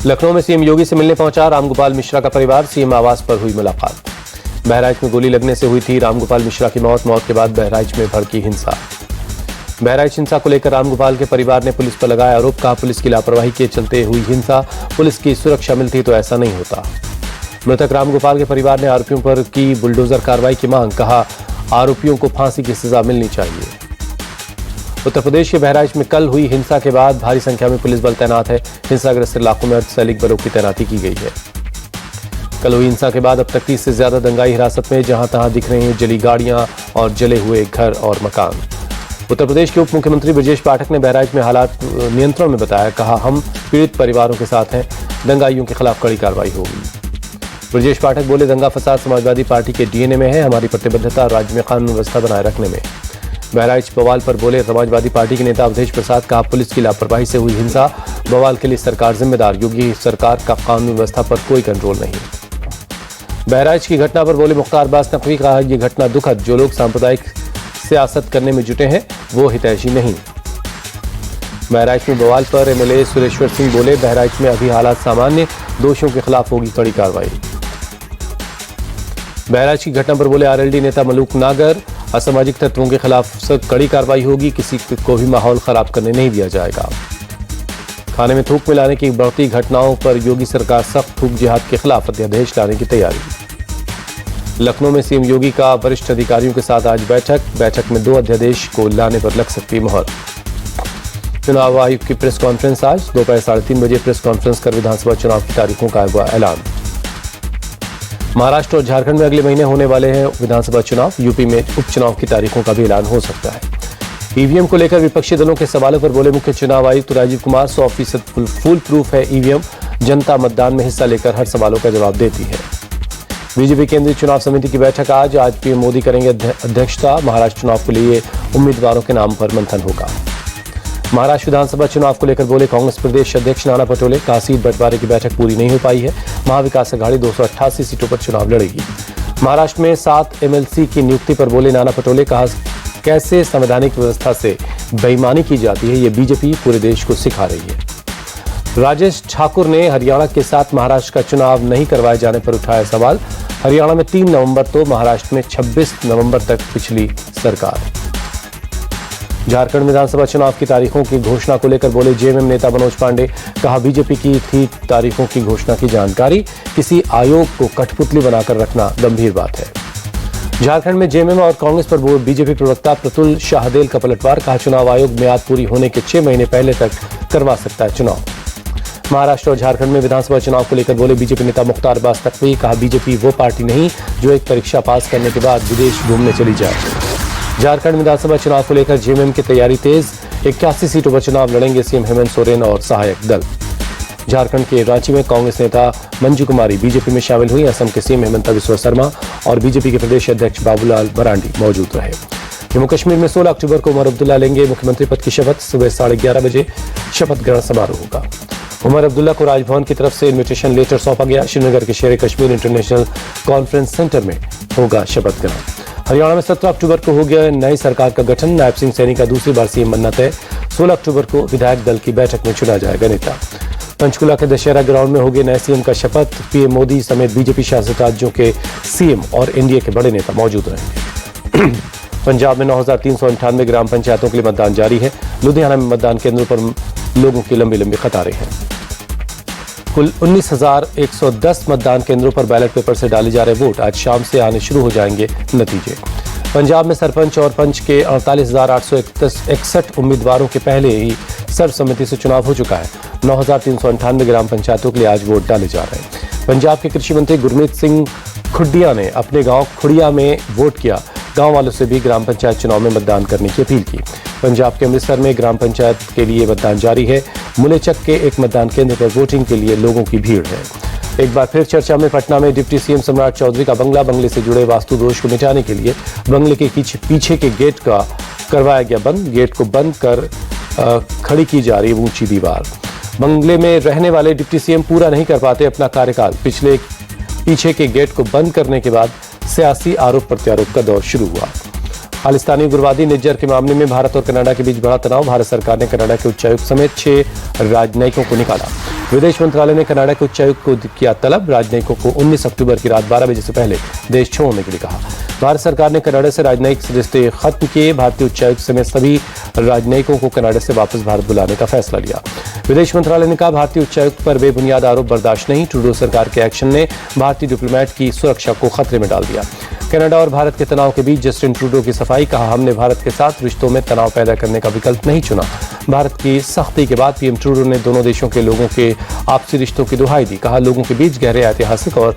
लखनऊ में सीएम योगी से मिलने पहुंचा रामगोपाल मिश्रा का परिवार। सीएम आवास पर हुई मुलाकात। बहराइच में गोली लगने से हुई थी रामगोपाल मिश्रा की मौत के बाद बहराइच में भड़की हिंसा। बहराइच हिंसा को लेकर रामगोपाल के परिवार ने पुलिस पर लगाया आरोप। कहा, पुलिस की लापरवाही के चलते हुई हिंसा, पुलिस की सुरक्षा मिलती तो ऐसा नहीं होता। मृतक रामगोपाल के परिवार ने आरोपियों पर की बुलडोजर कार्रवाई की मांग। कहा, आरोपियों को फांसी की सजा मिलनी चाहिए। उत्तर प्रदेश के बहराइच में कल हुई हिंसा के बाद भारी संख्या में पुलिस बल तैनात है। हिंसाग्रस्त इलाकों में अर्धसैनिक बलों की तैनाती की गई है। कल हुई हिंसा के बाद अब तक 30 से ज्यादा दंगाई हिरासत में। जहां तहां दिख रहे हैं जली गाड़ियां और जले हुए घर और मकान। उत्तर प्रदेश के उप मुख्यमंत्री ब्रजेश पाठक ने बहराइच में हालात नियंत्रण में बताया। कहा, हम पीड़ित परिवारों के साथ हैं, दंगाइयों के खिलाफ कड़ी कार्रवाई होगी। ब्रजेश पाठक बोले, दंगा फसाद समाजवादी पार्टी के डीएनए में है। हमारी प्रतिबद्धता राज्य में कानून व्यवस्था बनाए रखने में। बहराइच बवाल पर बोले समाजवादी पार्टी के नेता अवधेश प्रसाद। कहा, पुलिस की लापरवाही से हुई हिंसा, बवाल के लिए सरकार जिम्मेदार। योगी सरकार का कानून व्यवस्था पर कोई कंट्रोल नहीं। बहराइच की घटना पर बोले मुख्तार अब्बास नकवी। कहा, यह घटना दुखद। जो लोग सांप्रदायिक सियासत करने में जुटे हैं वो हितैषी नहीं। बहराइच में बवाल पर एमएलए सुरेश्वर सिंह बोले, बहराइच में अभी हालात सामान्य, दोषियों के खिलाफ होगी कड़ी कार्रवाई। बहराइच की घटना पर बोले आरएलडी नेता मलूक नागर। असामाजिक तत्वों के खिलाफ कड़ी कार्रवाई होगी, किसी को भी माहौल खराब करने नहीं दिया जाएगा। खाने में थूक मिलाने की बढ़ती घटनाओं पर योगी सरकार सख्त थूक जिहाद के खिलाफ अध्यादेश लाने की तैयारी। लखनऊ में सीएम योगी का वरिष्ठ अधिकारियों के साथ आज बैठक में 2 अध्यादेश को लाने पर लग सकती मोहर। चुनाव आयोग की प्रेस कॉन्फ्रेंस आज दोपहर 3:30 बजे प्रेस कॉन्फ्रेंस कर विधानसभा चुनाव की तारीखों का हुआ ऐलान। महाराष्ट्र और झारखंड में अगले महीने होने वाले हैं विधानसभा चुनाव। यूपी में उपचुनाव की तारीखों का भी ऐलान हो सकता है। ईवीएम को लेकर विपक्षी दलों के सवालों पर बोले मुख्य चुनाव आयुक्त राजीव कुमार, 100% फुल प्रूफ है ईवीएम। जनता मतदान में हिस्सा लेकर हर सवालों का जवाब देती है। बीजेपी केंद्रीय चुनाव समिति की बैठक आज पीएम मोदी करेंगे अध्यक्षता। महाराष्ट्र चुनाव के लिए उम्मीदवारों के नाम पर मंथन होगा। महाराष्ट्र विधानसभा चुनाव को लेकर बोले कांग्रेस प्रदेश अध्यक्ष नाना पटोले। कहा, सीट बंटवारे की बैठक पूरी नहीं हो पाई है। महाविकास अघाड़ी 288 सीटों पर चुनाव लड़ेगी। महाराष्ट्र में 7 एमएलसी की नियुक्ति पर बोले नाना पटोले। कहा, कैसे संवैधानिक व्यवस्था से बेईमानी की जाती है, ये बीजेपी पूरे देश को सिखा रही है। राजेश ठाकुर ने हरियाणा के साथ महाराष्ट्र का चुनाव नहीं करवाए जाने पर उठाया सवाल। हरियाणा में 3 नवंबर तो महाराष्ट्र में 26 नवंबर तक पिछली सरकार। झारखंड विधानसभा चुनाव की तारीखों की घोषणा को लेकर बोले जेएमएम नेता मनोज पांडे। कहा, बीजेपी की थी तारीखों की घोषणा की जानकारी, किसी आयोग को कठपुतली बनाकर रखना गंभीर बात है। झारखंड में जेएमएम और कांग्रेस पर बीजेपी प्रवक्ता प्रतुल शाहदेल का पलटवार। कहा, चुनाव आयोग म्याद पूरी होने के 6 महीने पहले तक करवा सकता है चुनाव। महाराष्ट्र और झारखंड में विधानसभा चुनाव को लेकर बोले बीजेपी नेता मुख्तार अब्बास नकवी। कहा, बीजेपी वो पार्टी नहीं जो एक परीक्षा पास करने के बाद विदेश घूमने चली जाए। झारखंड विधानसभा चुनाव को लेकर जेएमएम की तैयारी तेज। 81 सीटों पर चुनाव लड़ेंगे सीएम हेमंत सोरेन और सहायक दल। झारखंड के रांची में कांग्रेस नेता मंजू कुमारी बीजेपी में शामिल हुई। असम के सीएम हेमंत बिस्वा शर्मा और बीजेपी के प्रदेश अध्यक्ष बाबूलाल मरांडी मौजूद रहे। जम्मू कश्मीर में 16 अक्टूबर को उमर अब्दुल्ला लेंगे मुख्यमंत्री पद की शपथ। सुबह 11:30 बजे शपथ ग्रहण समारोह होगा। उमर अब्दुल्ला को राजभवन की तरफ से इन्विटेशन लेटर सौंपा गया। श्रीनगर के शेर कश्मीर इंटरनेशनल कॉन्फ्रेंस सेंटर में होगा शपथ ग्रहण। हरियाणा में 17 अक्टूबर को हो गया नई सरकार का गठन। नायब सिंह सैनी का दूसरी बार सीएम बनना तय। 16 अक्टूबर को विधायक दल की बैठक में चुना जाएगा नेता। पंचकुला के दशहरा ग्राउंड में होगी नए सीएम का शपथ। पीएम मोदी समेत बीजेपी शासित राज्यों के सीएम और एनडीए के बड़े नेता मौजूद रहेंगे। पंजाब में 9,398 ग्राम पंचायतों के लिए मतदान जारी है। लुधियाना में मतदान केंद्रों पर लोगों की लंबी लंबी कतारें हैं। कुल 19,110 मतदान केंद्रों पर बैलेट पेपर से डाले जा रहे वोट। आज शाम से आने शुरू हो जाएंगे नतीजे। पंजाब में सरपंच और पंच के 48,861 उम्मीदवारों के पहले ही सर्वसम्मति से चुनाव हो चुका है। 9,398 ग्राम पंचायतों के लिए आज वोट डाले जा रहे हैं। पंजाब के कृषि मंत्री गुरमीत सिंह खुड्डिया ने अपने गांव खुड़िया में वोट किया। गांव वालों से भी ग्राम पंचायत चुनाव में मतदान करने की अपील की। पंजाब के अमृतसर में ग्राम पंचायत के लिए मतदान जारी है। मुलेचक के एक मतदान केंद्र पर वोटिंग के लिए लोगों की भीड़ है। एक बार फिर चर्चा में पटना में डिप्टी सीएम सम्राट चौधरी का बंगले से जुड़े वास्तु दोष को मिटाने के लिए बंगले के पीछे के गेट का करवाया गया बंद। गेट को बंद कर खड़ी की जा रही ऊंची दीवार। बंगले में रहने वाले डिप्टी सीएम पूरा नहीं कर पाते अपना कार्यकाल। पीछे के गेट को बंद करने के बाद सियासी आरोप प्रत्यारोप का दौर शुरू हुआ। खालिस्तानी उग्रवादी निज्जर के मामले में भारत और कनाडा के बीच बड़ा तनाव। भारत सरकार ने कनाडा के उच्चायुक्त समेत 6 राजनयिकों को निकाला। विदेश मंत्रालय ने कनाडा के उच्चायुक्त को किया तलब। राजनयिकों को 19 अक्टूबर की रात 12 बजे से पहले देश छोड़ने के लिए कहा। भारत सरकार ने कनाडा से राजनयिक रिश्ते खत्म किए। भारतीय उच्चायुक्त समेत सभी राजनयिकों को कनाडा से वापस भारत बुलाने का फैसला लिया। विदेश मंत्रालय ने कहा, भारतीय उच्चायुक्त पर बेबुनियाद आरोप बर्दाश्त नहीं। ट्रूडो सरकार के एक्शन ने भारतीय डिप्लोमेट की सुरक्षा को खतरे में डाल दिया। कनाडा और भारत के तनाव के बीच जस्टिन ट्रूडो की सफाई। कहा, हमने भारत के साथ रिश्तों में तनाव पैदा करने का विकल्प नहीं चुना। भारत की सख्ती के बाद पीएम ट्रूडो ने दोनों देशों के लोगों के आपसी रिश्तों की दुहाई दी। कहा, लोगों के बीच गहरे ऐतिहासिक और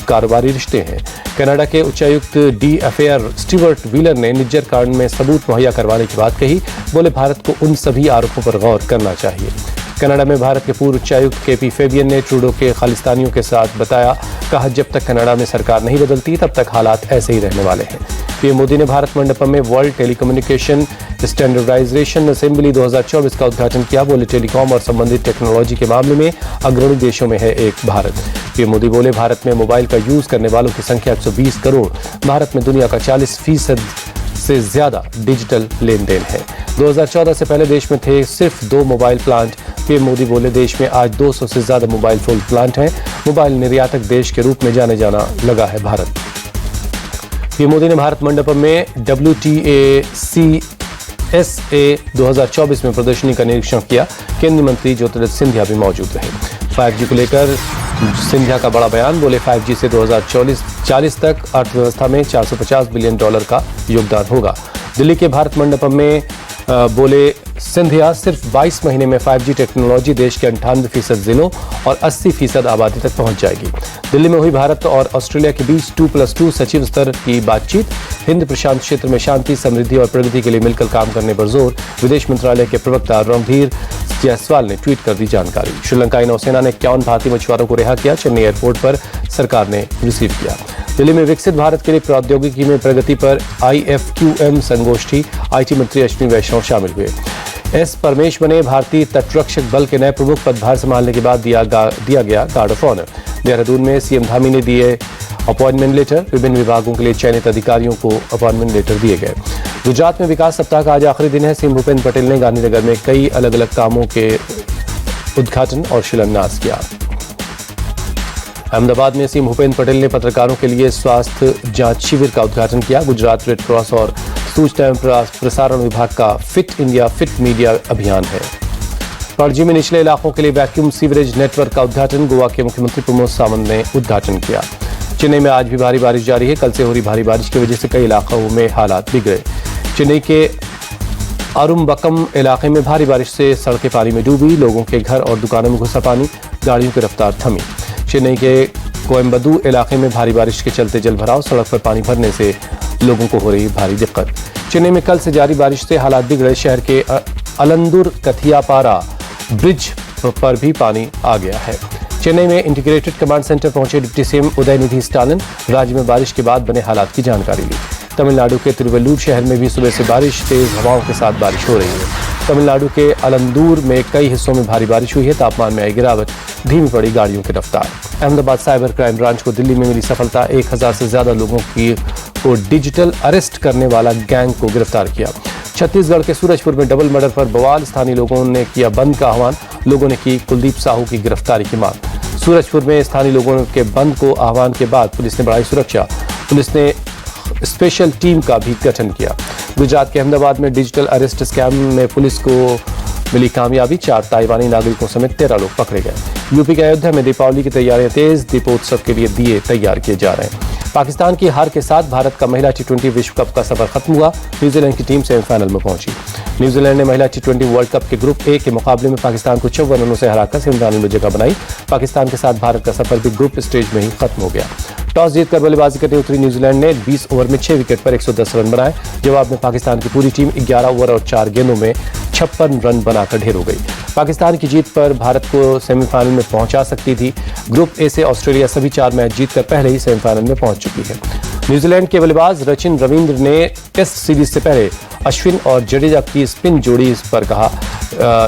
कारोबारी रिश्ते हैं। कनाडा के उच्चायुक्त डी अफेयर स्टीवर्ट व्हीलर ने निज्जर कांड में सबूत मुहैया करवाने की बात कही। बोले, भारत को उन सभी आरोपों पर गौर करना चाहिए। कनाडा में भारत के पूर्व उच्चायुक्त केपी फेबियन ने ट्रूडो के खालिस्तानियों के साथ बताया। कहा, जब तक कनाडा में सरकार नहीं बदलती तब तक हालात ऐसे ही रहने वाले हैं। पीएम मोदी ने भारत मंडपम में वर्ल्ड टेलीकम्युनिकेशन स्टैंडर्डाइजेशन असेंबली 2024 का उद्घाटन किया। बोले, टेलीकॉम और संबंधित टेक्नोलॉजी के मामले में अग्रणी देशों में है एक भारत। पीएम मोदी बोले, भारत में मोबाइल का यूज करने वालों की संख्या 120 करोड़। भारत में दुनिया का 40% से ज्यादा डिजिटल लेन देन है। 2014 से पहले देश में थे सिर्फ 2 मोबाइल प्लांट। पीएम मोदी बोले, देश में आज 200 से ज्यादा मोबाइल फोन प्लांट हैं। मोबाइल निर्यातक देश के रूप में जाने जाना लगा है भारत। पीएम मोदी ने भारत मंडपम में WTACSA 2024 में प्रदर्शनी का निरीक्षण किया। केंद्रीय मंत्री ज्योतिरादित्य सिंधिया भी मौजूद रहे। 5G को लेकर सिंधिया का बड़ा बयान। बोले, 5G से 2040 तक अर्थव्यवस्था में $450 बिलियन का योगदान होगा। दिल्ली के भारत मंडपम में बोले सिंधिया, सिर्फ 22 महीने में 5G टेक्नोलॉजी देश के 98% जिलों और 80% आबादी तक पहुंच जाएगी। दिल्ली में हुई भारत और ऑस्ट्रेलिया के बीच 2+2 सचिव स्तर की बातचीत। हिंद प्रशांत क्षेत्र में शांति, समृद्धि और प्रगति के लिए मिलकर काम करने पर जोर। विदेश मंत्रालय के प्रवक्ता रणधीर जायसवाल ने ट्वीट कर दी जानकारी। श्रीलंकाई नौसेना ने 51 भारतीय मछुआरों को रिहा किया। चेन्नई एयरपोर्ट पर सरकार ने रिसीव किया। दिल्ली में विकसित भारत के लिए प्रौद्योगिकी में प्रगति पर IFQM संगोष्ठी। IT मंत्री अश्विनी वैष्णव शामिल हुए। S परमेश बने भारतीय तटरक्षक बल के नए प्रमुख। पदभार संभालने के बाद दिया गया गार्ड ऑफ ऑनर। देहरादून में सीएम धामी ने दिए अपॉइंटमेंट लेटर। विभिन्न विभागों के लिए चयनित अधिकारियों को अपॉइंटमेंट लेटर दिए गए। गुजरात में विकास सप्ताह का आज आखिरी दिन है। सीएम भूपेंद्र पटेल ने गांधीनगर में कई अलग अलग कामों के उद्घाटन और शिलान्यास किया। अहमदाबाद में सीएम भूपेंद्र पटेल ने पत्रकारों के लिए स्वास्थ्य जांच शिविर का उद्घाटन किया। गुजरात रेड क्रॉस और सूचना एवं प्रसारण विभाग का फिट इंडिया फिट मीडिया अभियान है। पणजी में निचले इलाकों के लिए वैक्यूम सीवरेज नेटवर्क का उद्घाटन गोवा के मुख्यमंत्री प्रमोद सावंत ने उद्घाटन किया। चेन्नई में आज भी भारी बारिश जारी है। कल से हो रही भारी बारिश की वजह से कई इलाकों में हालात बिगड़े। चेन्नई के अरुम्बक्कम इलाके में भारी बारिश से सड़कें पानी में डूबी। लोगों के घर और दुकानों में घुसा पानी। गाड़ियों की रफ्तार थमी। चेन्नई के कोयम्बदू इलाके में भारी बारिश के चलते जलभराव। सड़क पर पानी भरने से लोगों को हो रही भारी दिक्कत। चेन्नई में कल से जारी बारिश से हालात बिगड़े। शहर के अलंदुर कथियापारा ब्रिज पर भी पानी आ गया है। चेन्नई में इंटीग्रेटेड कमांड सेंटर पहुंचे डिप्टी सीएम उदयनिधि स्टालिन। राज्य में बारिश के बाद बने हालात की जानकारी ली। तमिलनाडु के तिरुवल्लुर शहर में भी सुबह से बारिश, तेज हवाओं के साथ बारिश हो रही है। तमिलनाडु के अलंदूर में कई हिस्सों में भारी बारिश हुई है। तापमान में आई गिरावट, धीमी पड़ी गाड़ियों की रफ्तार। अहमदाबाद साइबर क्राइम ब्रांच को दिल्ली में मिली सफलता। 1000 से ज्यादा लोगों को डिजिटल अरेस्ट करने वाला गैंग को गिरफ्तार किया। छत्तीसगढ़ के सूरजपुर में डबल मर्डर पर बवाल। स्थानीय लोगों ने किया बंद का आह्वान। लोगों ने की कुलदीप साहू की गिरफ्तारी की मांग। सूरजपुर में स्थानीय लोगों के बंद को आह्वान के बाद पुलिस ने बढ़ाई सुरक्षा। पुलिस ने स्पेशल टीम का भी गठन किया। गुजरात के अहमदाबाद में डिजिटल अरेस्ट स्कैम में पुलिस को मिली कामयाबी। 4 ताइवानी नागरिकों समेत 13 लोग पकड़े गए। यूपी के अयोध्या में दीपावली की तैयारियां तेज। दीपोत्सव के लिए दिए तैयार किए जा रहे हैं। पाकिस्तान की हार के साथ भारत का महिला T20 विश्व कप का सफर खत्म हुआ। न्यूजीलैंड की टीम सेमीफाइनल में पहुंची। न्यूजीलैंड ने महिला T20 वर्ल्ड कप के ग्रुप ए के मुकाबले में पाकिस्तान को 54 रनों से हराकर सेमीफाइनल में जगह बनाई। पाकिस्तान के साथ भारत का सफर भी ग्रुप स्टेज में ही खत्म हो गया। टॉस जीतकर बल्लेबाजी करने उतरी न्यूजीलैंड ने 20 ओवर में 6 विकेट पर 110 रन बनाए। जवाब में पाकिस्तान की पूरी टीम 11 ओवर और 4 गेंदों में 56 रन बनाकर ढेर हो गई। पाकिस्तान की जीत पर भारत को सेमीफाइनल में पहुंचा सकती थी। ग्रुप ए से ऑस्ट्रेलिया सभी 4 मैच जीतकर पहले ही सेमीफाइनल में पहुंच चुकी है। न्यूजीलैंड के बल्लेबाज रचिन रविंद्र ने टेस्ट सीरीज से पहले अश्विन और जडेजा की स्पिन जोड़ी पर कहा,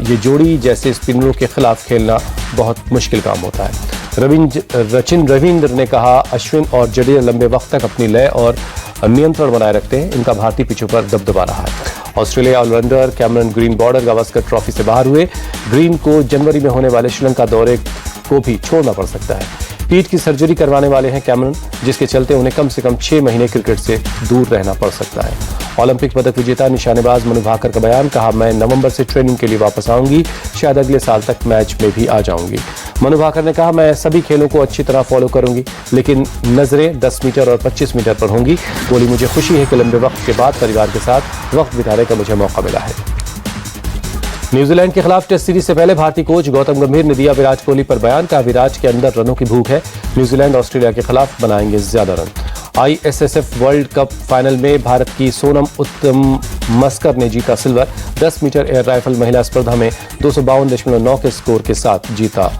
ये जोड़ी जैसे स्पिनरों के खिलाफ खेलना बहुत मुश्किल काम होता है। रचिन रविंद्र ने कहा, अश्विन और जडेजा लंबे वक्त तक अपनी लय और नियंत्रण बनाए रखते हैं, इनका भारतीय पिचों पर दबदबा रहा है। Australia allrounder Cameron Green Border Gavaskar trophy से बाहर हुए। ग्रीन को जनवरी में होने वाले श्रीलंका दौरे को भी छोड़ना पड़ सकता है। पीठ की सर्जरी करवाने वाले हैं कैमरन, जिसके चलते उन्हें कम से कम 6 महीने क्रिकेट से दूर रहना पड़ सकता है। ओलंपिक पदक विजेता निशानेबाज मनु भाकर का बयान, कहा मैं नवंबर से ट्रेनिंग के लिए वापस आऊंगी, शायद अगले साल तक मैच में भी आ जाऊंगी। मनु भाकर ने कहा मैं सभी खेलों को अच्छी तरह फॉलो करूंगी, लेकिन नजरें 10 मीटर और 25 मीटर पर होंगी। बोली मुझे खुशी है कि लंबे वक्त के बाद परिवार के साथ वक्त बिताने का मुझे मौका मिला है। न्यूजीलैंड के खिलाफ टेस्ट सीरीज से पहले भारतीय कोच गौतम गंभीर ने दिया विराट कोहली पर बयान, कहा विराट के अंदर रनों की भूख है, न्यूजीलैंड ऑस्ट्रेलिया के खिलाफ बनाएंगे ज्यादा run. ISSF world cup final में भारत की सोनम उत्तमस्कर ने जीता सिल्वर। 10 मीटर एयर राइफल महिला स्पर्धा में 252.9 के स्कोर के साथ जीता